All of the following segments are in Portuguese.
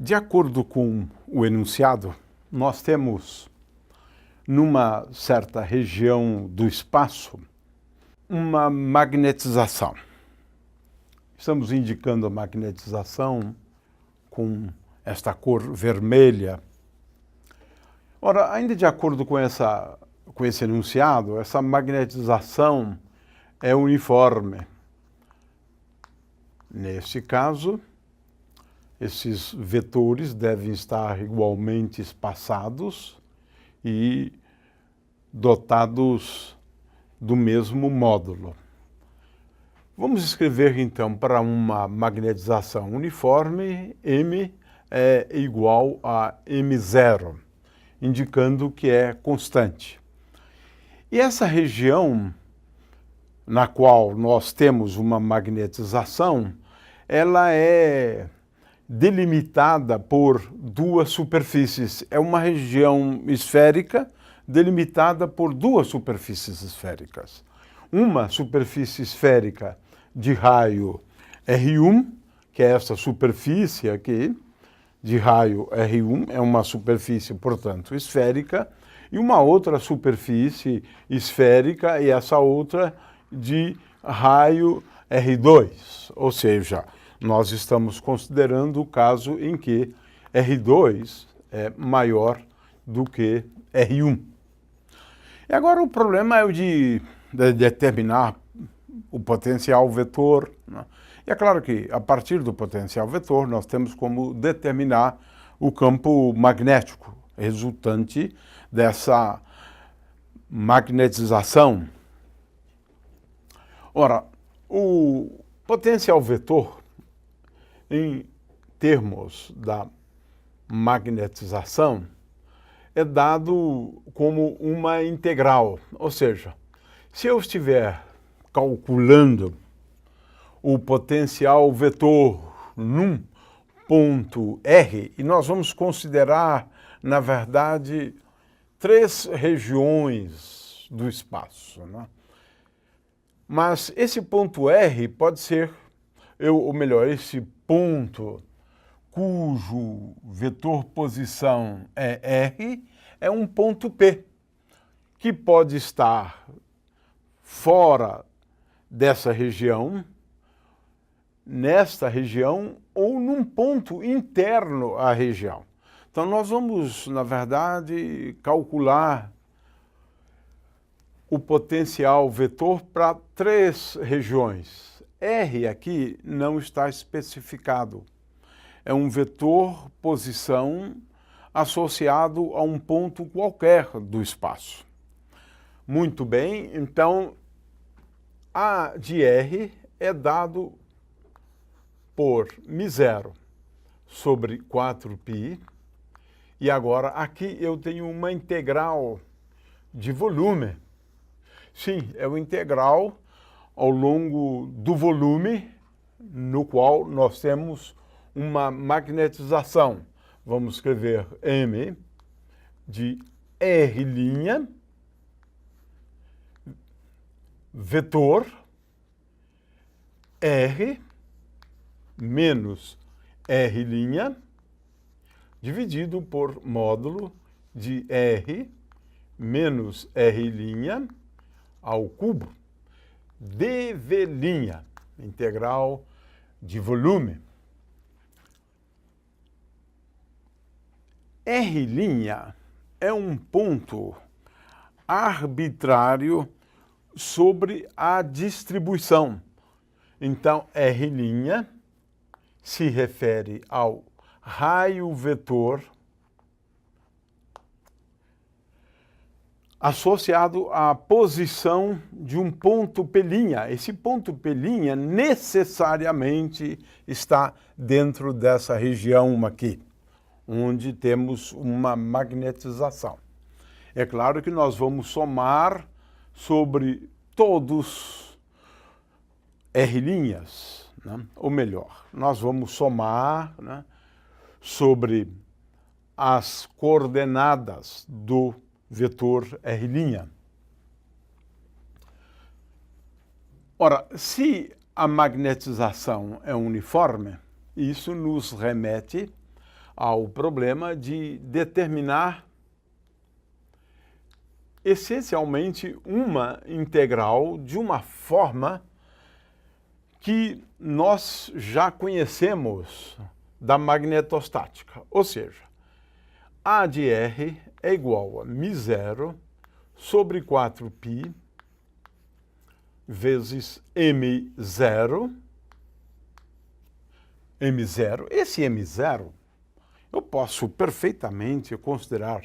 De acordo com o enunciado, nós temos, numa certa região do espaço, uma magnetização. Estamos indicando a magnetização com esta cor vermelha. Ora, ainda de acordo com esse enunciado, essa magnetização é uniforme. Neste caso, esses vetores devem estar igualmente espaçados e dotados do mesmo módulo. Vamos escrever, então, para uma magnetização uniforme, M é igual a M0, indicando que é constante. E essa região na qual nós temos uma magnetização, ela é delimitada por duas superfícies. É uma região esférica delimitada por duas superfícies esféricas. Uma superfície esférica de raio R1, que é essa superfície aqui, de raio R1, é uma superfície, portanto, esférica, e uma outra superfície esférica, e essa outra de raio R2, ou seja, nós estamos considerando o caso em que R2 é maior do que R1. E agora o problema é o de determinar o potencial vetor, né? E é claro que, a partir do potencial vetor, nós temos como determinar o campo magnético resultante dessa magnetização. Ora, o potencial vetor, em termos da magnetização, é dado como uma integral. Ou seja, se eu estiver calculando o potencial vetor num ponto R, e nós vamos considerar, na verdade, três regiões do espaço, né? Mas esse ponto R pode ser, ou melhor, esse ponto cujo vetor posição é R, é um ponto P, que pode estar fora dessa região, nesta região, ou num ponto interno à região. Então nós vamos, na verdade, calcular o potencial vetor para três regiões. R aqui não está especificado. É um vetor posição associado a um ponto qualquer do espaço. Muito bem, então A de R é dado por μ0 sobre 4π. E agora aqui eu tenho uma integral de volume. Sim, é o integral ao longo do volume no qual nós temos uma magnetização. Vamos escrever M de R' vetor R menos R' dividido por módulo de R menos R' ao cubo dV', integral de volume. R' é um ponto arbitrário sobre a distribuição. Então, R' se refere ao raio vetor associado à posição de um ponto P'. Esse ponto P' necessariamente está dentro dessa região aqui, onde temos uma magnetização. É claro que nós vamos somar sobre todos R', né? Ou melhor, nós vamos somar, né, sobre as coordenadas do vetor R'. Ora, se a magnetização é uniforme, isso nos remete ao problema de determinar essencialmente uma integral de uma forma que nós já conhecemos da magnetostática. Ou seja, A de R é igual a μ0 sobre 4π vezes m0. Esse m0 eu posso perfeitamente considerar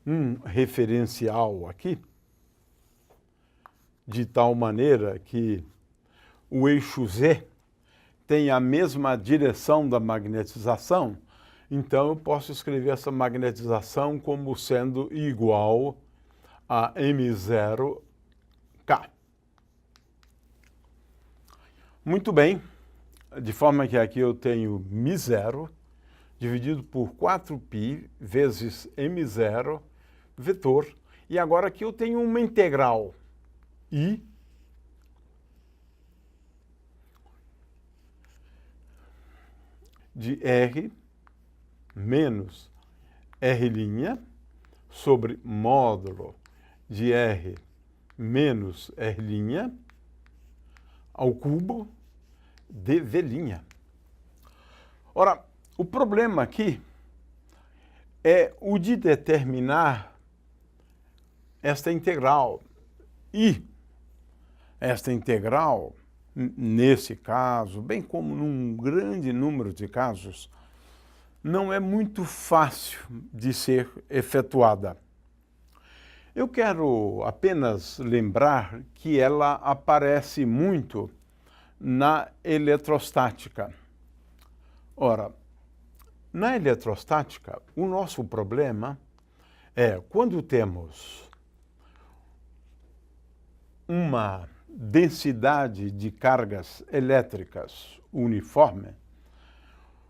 um referencial aqui, de tal maneira que o eixo Z tem a mesma direção da magnetização, então eu posso escrever essa magnetização como sendo igual a m0k. Muito bem, de forma que aqui eu tenho μ0 dividido por 4π vezes m0 vetor, e agora aqui eu tenho uma integral I de R menos R' sobre módulo de R menos R' ao cubo dV'. Ora, o problema aqui é o de determinar esta integral. E esta integral, nesse caso, bem como num grande número de casos, não é muito fácil de ser efetuada. Eu quero apenas lembrar que ela aparece muito na eletrostática. Ora, na eletrostática, o nosso problema é quando temos uma densidade de cargas elétricas uniforme,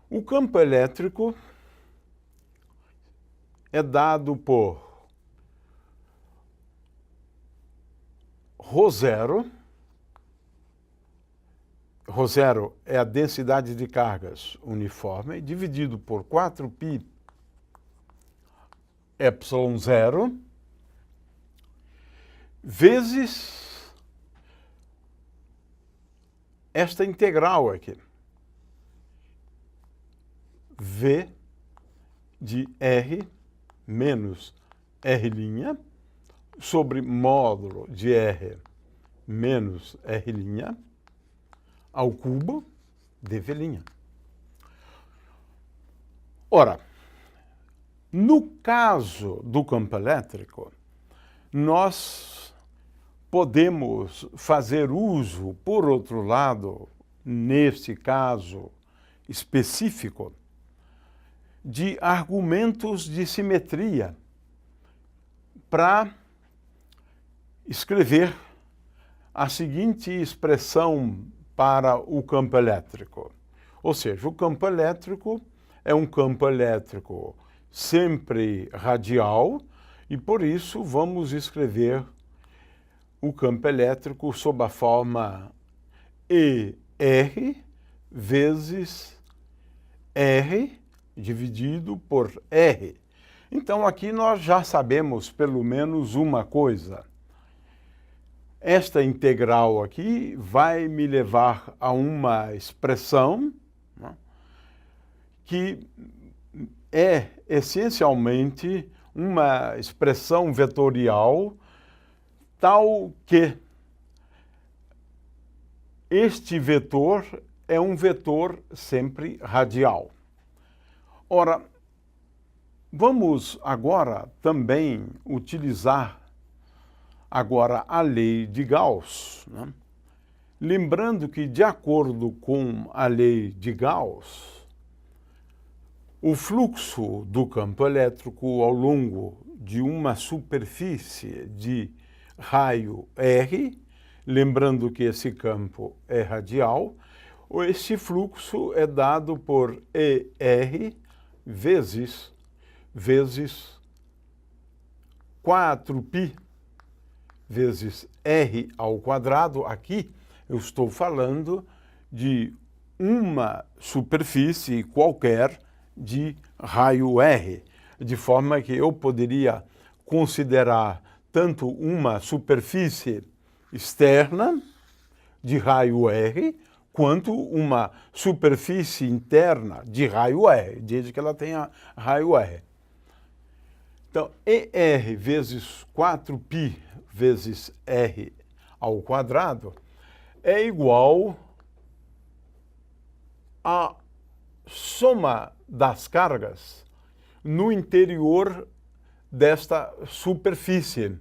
o campo elétrico é dado por ρ0. ρ0 é a densidade de cargas uniforme, dividido por 4π ε0, vezes esta integral aqui, V de R menos R' sobre módulo de R menos R' ao cubo dV'. Ora, no caso do campo elétrico, nós podemos fazer uso, por outro lado, nesse caso específico, de argumentos de simetria para escrever a seguinte expressão para o campo elétrico. Ou seja, o campo elétrico é um campo elétrico sempre radial e, por isso, vamos escrever o campo elétrico sob a forma ER vezes R dividido por R. Então, aqui nós já sabemos pelo menos uma coisa. Esta integral aqui vai me levar a uma expressão, né, que é essencialmente uma expressão vetorial tal que este vetor é um vetor sempre radial. Ora, vamos agora também utilizar a lei de Gauss, né? Lembrando que, de acordo com a lei de Gauss, o fluxo do campo elétrico ao longo de uma superfície de raio R, lembrando que esse campo é radial, esse fluxo é dado por ER vezes 4π vezes R ao quadrado. Aqui eu estou falando de uma superfície qualquer de raio R, de forma que eu poderia considerar tanto uma superfície externa de raio R, quanto uma superfície interna de raio R, desde que ela tenha raio R. Então, ER vezes 4π vezes R ao quadrado é igual à soma das cargas no interior desta superfície,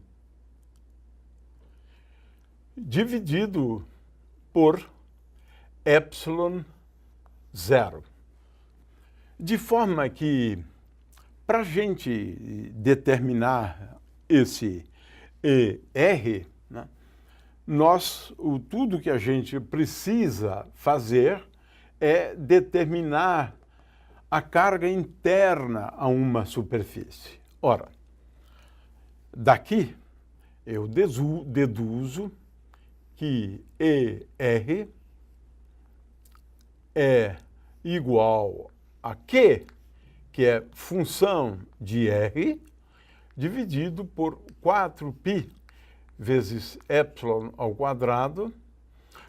dividido por epsilon zero. De forma que, para a gente determinar esse ER, né, tudo que a gente precisa fazer é determinar a carga interna a uma superfície. Ora, daqui eu deduzo que ER é igual a Q, que é função de R, dividido por 4π vezes epsilon ao quadrado,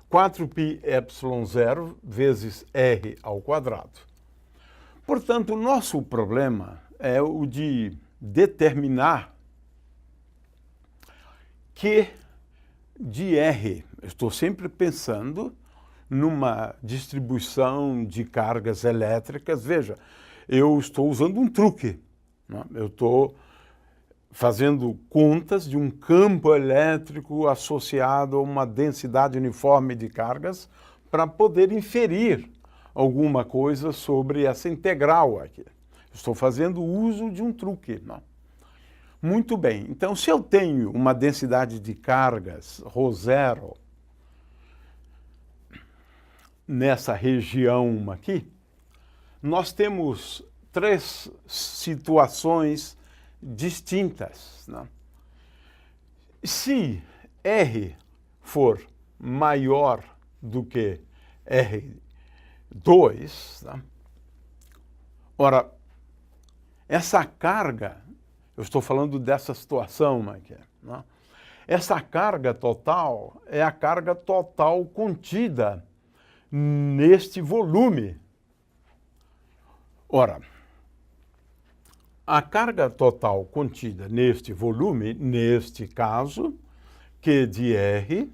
4π epsilon zero vezes R ao quadrado. Portanto, o nosso problema é o de determinar Q de R. Eu estou sempre pensando numa distribuição de cargas elétricas. Veja, eu estou usando um truque, né? Eu estou fazendo contas de um campo elétrico associado a uma densidade uniforme de cargas para poder inferir alguma coisa sobre essa integral aqui. Estou fazendo uso de um truque, né? Muito bem, então se eu tenho uma densidade de cargas ρ0 nessa região aqui, nós temos três situações distintas, né? Se R for maior do que R2, né? Ora, essa carga, eu estou falando dessa situação aqui, né? Essa carga total é a carga total contida neste volume. Ora, a carga total contida neste volume, neste caso, Q de R,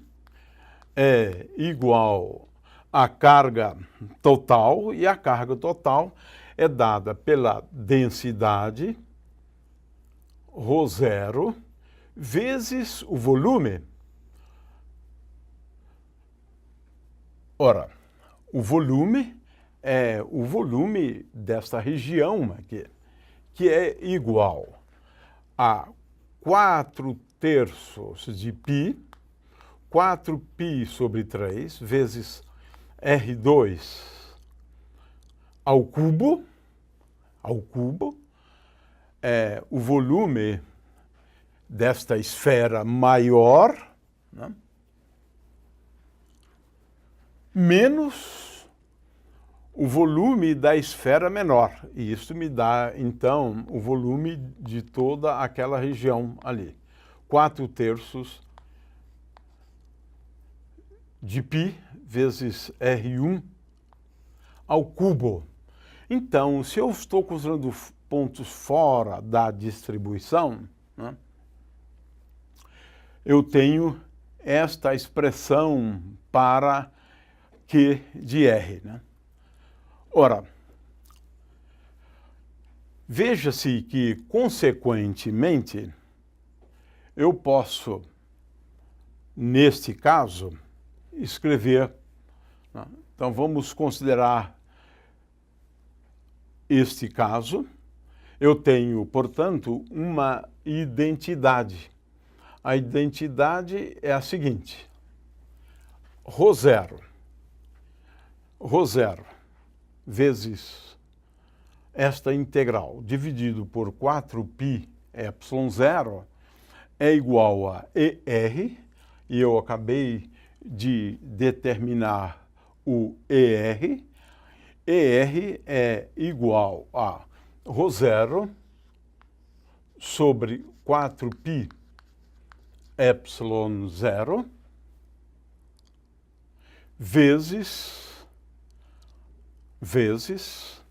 é igual à carga total, e a carga total é dada pela densidade ρ0 vezes o volume. Ora, o volume é o volume desta região aqui, que é igual a 4/3 de π, 4π sobre 3, vezes R2 ao cubo, é o volume desta esfera maior, né, menos o volume da esfera menor. E isso me dá, então, o volume de toda aquela região ali. 4/3 de π vezes R1 ao cubo. Então, se eu estou considerando pontos fora da distribuição, né, eu tenho esta expressão para Q de R, né? Ora, veja-se que, consequentemente, eu posso, neste caso, escrever, né? Então, vamos considerar este caso. Eu tenho, portanto, uma identidade. A identidade é a seguinte: ρ0 vezes esta integral dividido por 4π epsilon zero é igual a ER, e eu acabei de determinar o ER, ER é igual a ρ0 sobre 4π epsilon 0 vezes 4/3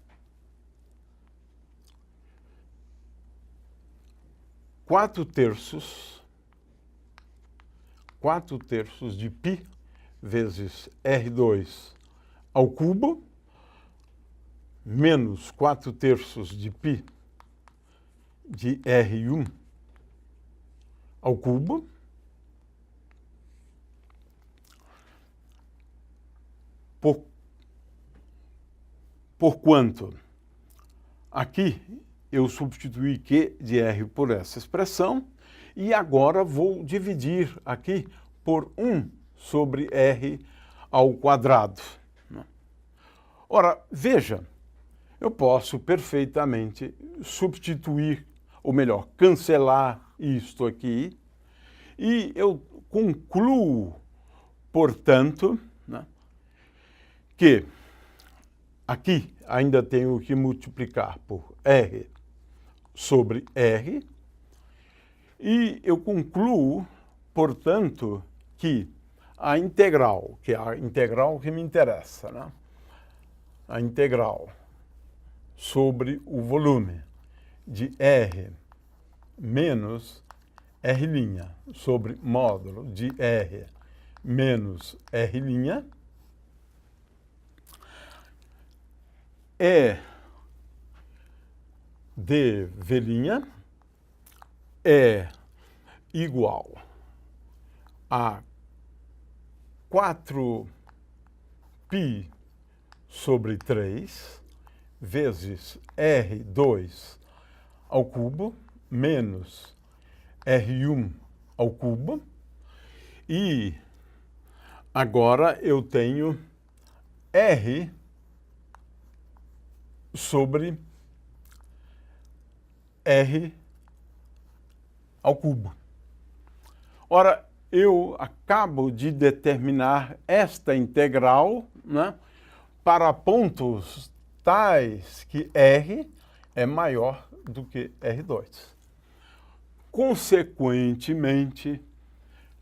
de π vezes R2 ao cubo menos 4/3 de π de R1 ao cubo porquanto aqui eu substituí Q de R por essa expressão e agora vou dividir aqui por 1 sobre R ao quadrado. Ora, veja, eu posso perfeitamente substituir, ou melhor, cancelar isto aqui, e eu concluo, portanto, que aqui ainda tenho que multiplicar por R sobre R, e eu concluo, portanto, que a integral, que é a integral que me interessa, a integral sobre o volume de R menos R' sobre módulo de R menos R' é dV' é igual a 4π sobre 3 vezes R2 ao cubo menos R1 ao cubo. E agora eu tenho R sobre R ao cubo. Ora, eu acabo de determinar esta integral, para pontos tais que R é maior do que R2. Consequentemente,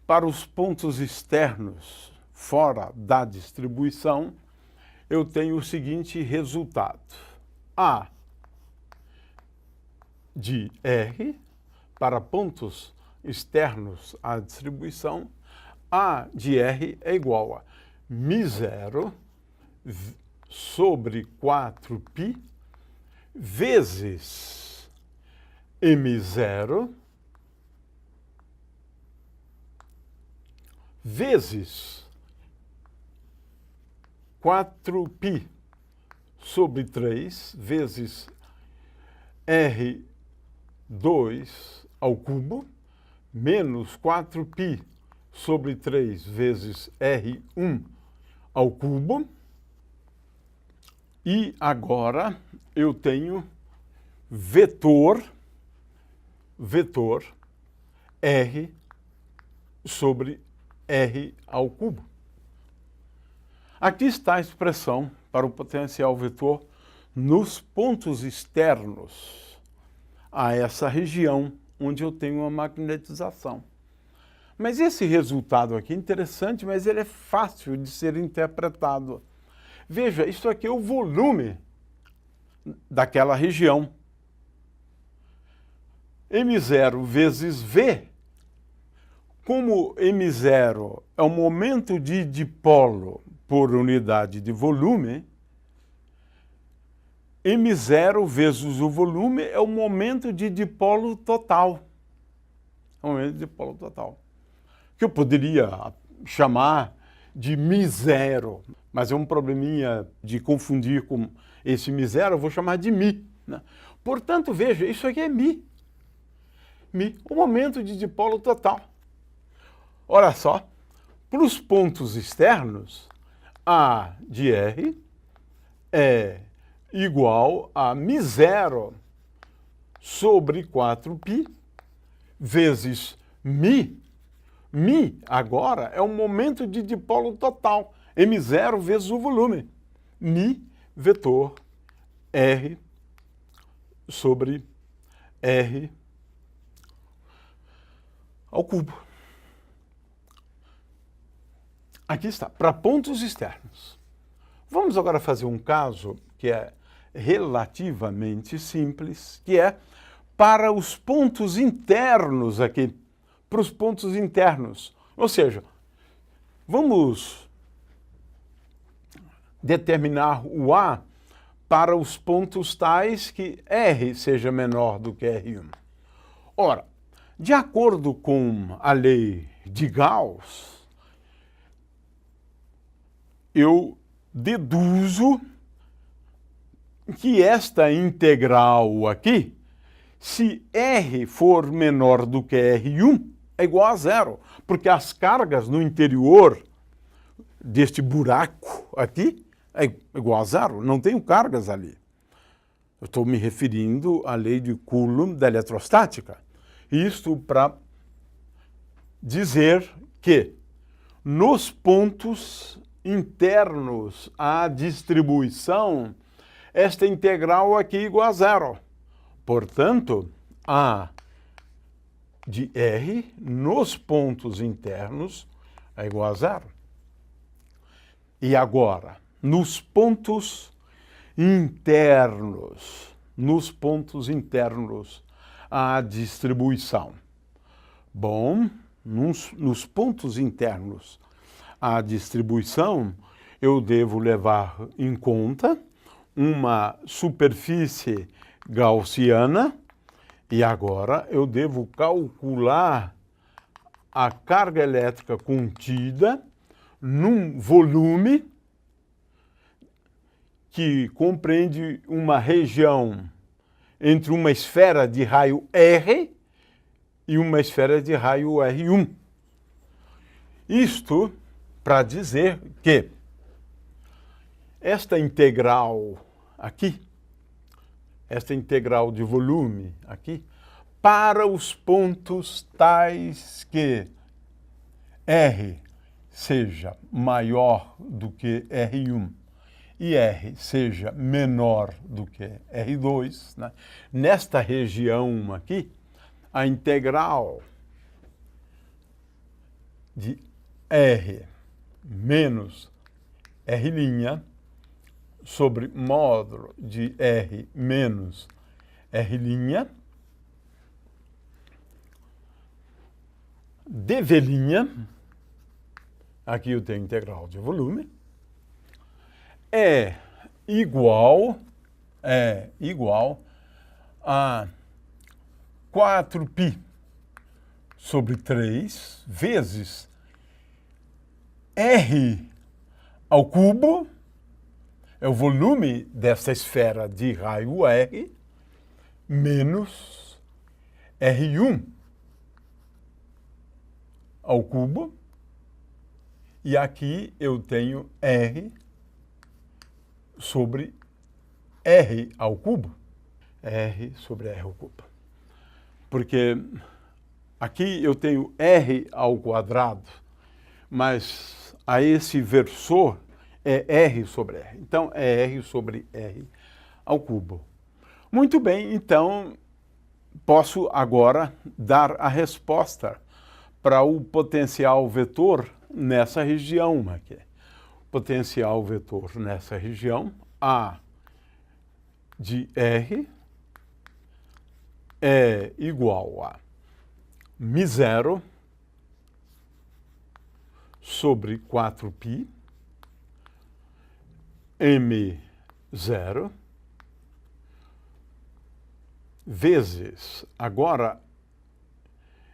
para os pontos externos fora da distribuição, eu tenho o seguinte resultado. A de R, para pontos externos à distribuição, A de R é igual a μ0 sobre 4π vezes m0 vezes 4π sobre 3 vezes R2 ao cubo menos 4π sobre 3 vezes R1 ao cubo. E agora eu tenho vetor R sobre R ao cubo. Aqui está a expressão para o potencial vetor nos pontos externos a essa região onde eu tenho uma magnetização. Mas esse resultado aqui é interessante, mas ele é fácil de ser interpretado. Veja, isso aqui é o volume daquela região. M0 vezes V, como M0 é o momento de dipolo por unidade de volume, M0 vezes o volume é o momento de dipolo total. É o momento de dipolo total. Que eu poderia chamar de μ0, mas é um probleminha de confundir com esse μ0, eu vou chamar de μ. Portanto, veja, isso aqui é μ. O momento de dipolo total. Olha só, para os pontos externos, A de R é igual a μ0 sobre 4π vezes μ. μ agora é o momento de dipolo total, M0 vezes o volume. μ vetor R sobre R ao cubo. Aqui está, para pontos externos. Vamos agora fazer um caso que é relativamente simples, que é para os pontos internos aqui, para os pontos internos. Ou seja, vamos determinar o A para os pontos tais que R seja menor do que R1. Ora, de acordo com a lei de Gauss, eu deduzo que esta integral aqui, se R for menor do que R1, é igual a zero, porque as cargas no interior deste buraco aqui é igual a zero, não tenho cargas ali. Eu estou me referindo à lei de Coulomb da eletrostática. Isto para dizer que nos pontos internos à distribuição, esta integral aqui é igual a zero. Portanto, A de R nos pontos internos é igual a zero. E agora, nos pontos internos, à distribuição. Bom, nos pontos internos à distribuição, eu devo levar em conta uma superfície gaussiana e agora eu devo calcular a carga elétrica contida num volume que compreende uma região entre uma esfera de raio R e uma esfera de raio R1. Isto para dizer que esta integral aqui, esta integral de volume aqui, para os pontos tais que R seja maior do que R1 e R seja menor do que R2, né? Nesta região aqui, a integral de R menos R' sobre módulo de R menos R', dV', aqui eu tenho integral de volume, é igual a 4π sobre 3 vezes R ao cubo, é o volume dessa esfera de raio R, menos R1 ao cubo, e aqui eu tenho R sobre R ao cubo. R sobre R ao cubo. Porque aqui eu tenho R ao quadrado, mas a esse versor é R sobre R. Então, é R sobre R ao cubo. Muito bem, então, posso agora dar a resposta para o potencial vetor nessa região aqui. Potencial vetor nessa região, A de R é igual a μ0 sobre 4π m0 vezes, agora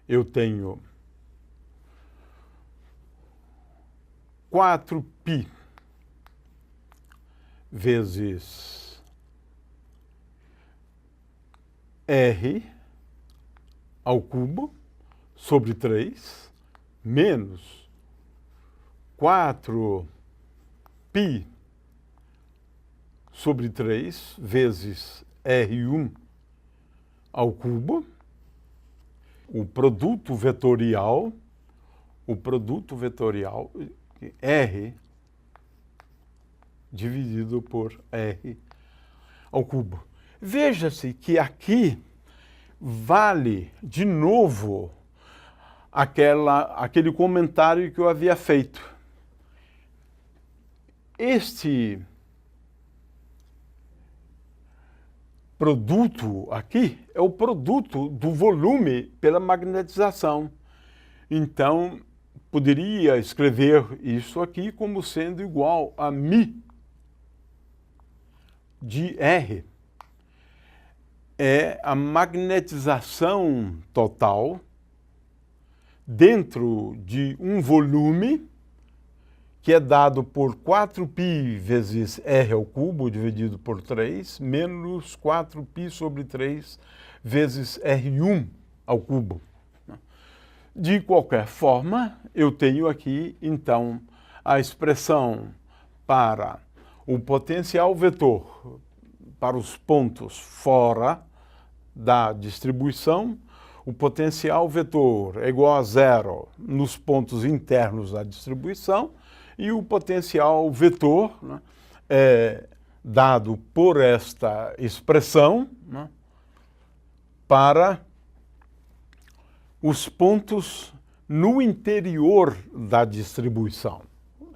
eu tenho 4π vezes R ao cubo sobre 3 menos 4π sobre 3 vezes R1 ao cubo, o produto vetorial R dividido por R ao cubo. Veja-se que aqui vale de novo aquele comentário que eu havia feito. Este produto aqui é o produto do volume pela magnetização. Então, poderia escrever isso aqui como sendo igual a μ de R. É a magnetização total dentro de um volume que é dado por 4π vezes R ao cubo dividido por 3, menos 4π sobre 3 vezes R1 ao cubo. De qualquer forma, eu tenho aqui, então, a expressão para o potencial vetor para os pontos fora da distribuição. O potencial vetor é igual a zero nos pontos internos da distribuição e o potencial vetor, né, é dado por esta expressão, né, para os pontos no interior da distribuição,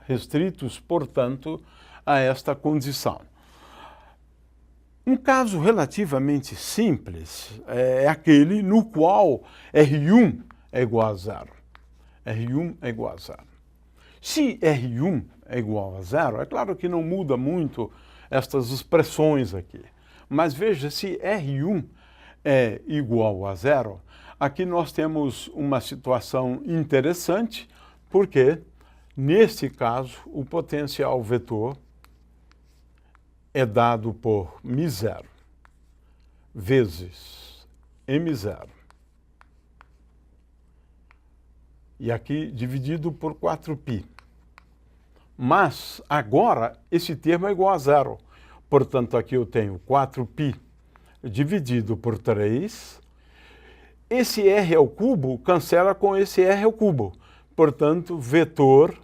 restritos, portanto, a esta condição. Um caso relativamente simples é aquele no qual R1 é igual a zero. R1 é igual a zero. Se R1 é igual a zero, é claro que não muda muito estas expressões aqui. Mas veja, se R1 é igual a zero, aqui nós temos uma situação interessante, porque, nesse caso, o potencial vetor é dado por μ0 vezes m0. E aqui dividido por 4π. Mas agora esse termo é igual a zero. Portanto, aqui eu tenho 4π dividido por 3. Esse r ao cubo cancela com esse r ao cubo. Portanto, vetor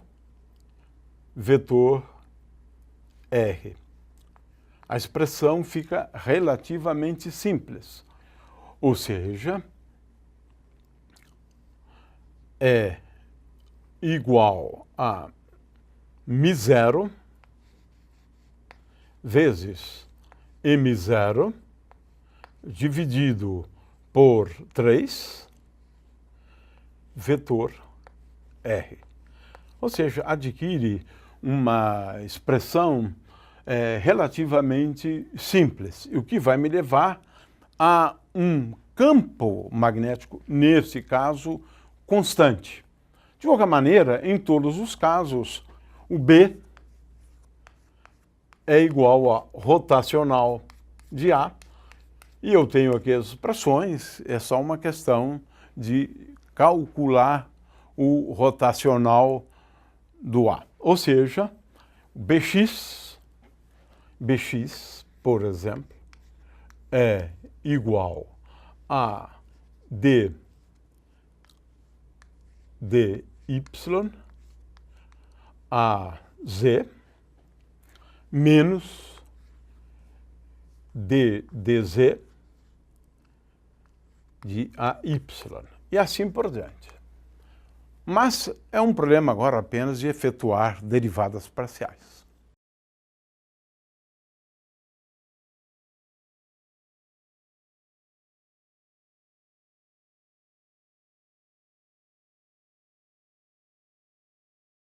R. A expressão fica relativamente simples. Ou seja, é igual a μ0 vezes m0 dividido por 3 vetor R. Ou seja, adquire uma expressão relativamente simples, o que vai me levar a um campo magnético, nesse caso, constante. De qualquer maneira, em todos os casos, o B é igual a rotacional de A, e eu tenho aqui as expressões, é só uma questão de calcular o rotacional do A. Ou seja, Bx, por exemplo, é igual a dy a z menos dz de AY, e assim por diante. Mas é um problema agora apenas de efetuar derivadas parciais.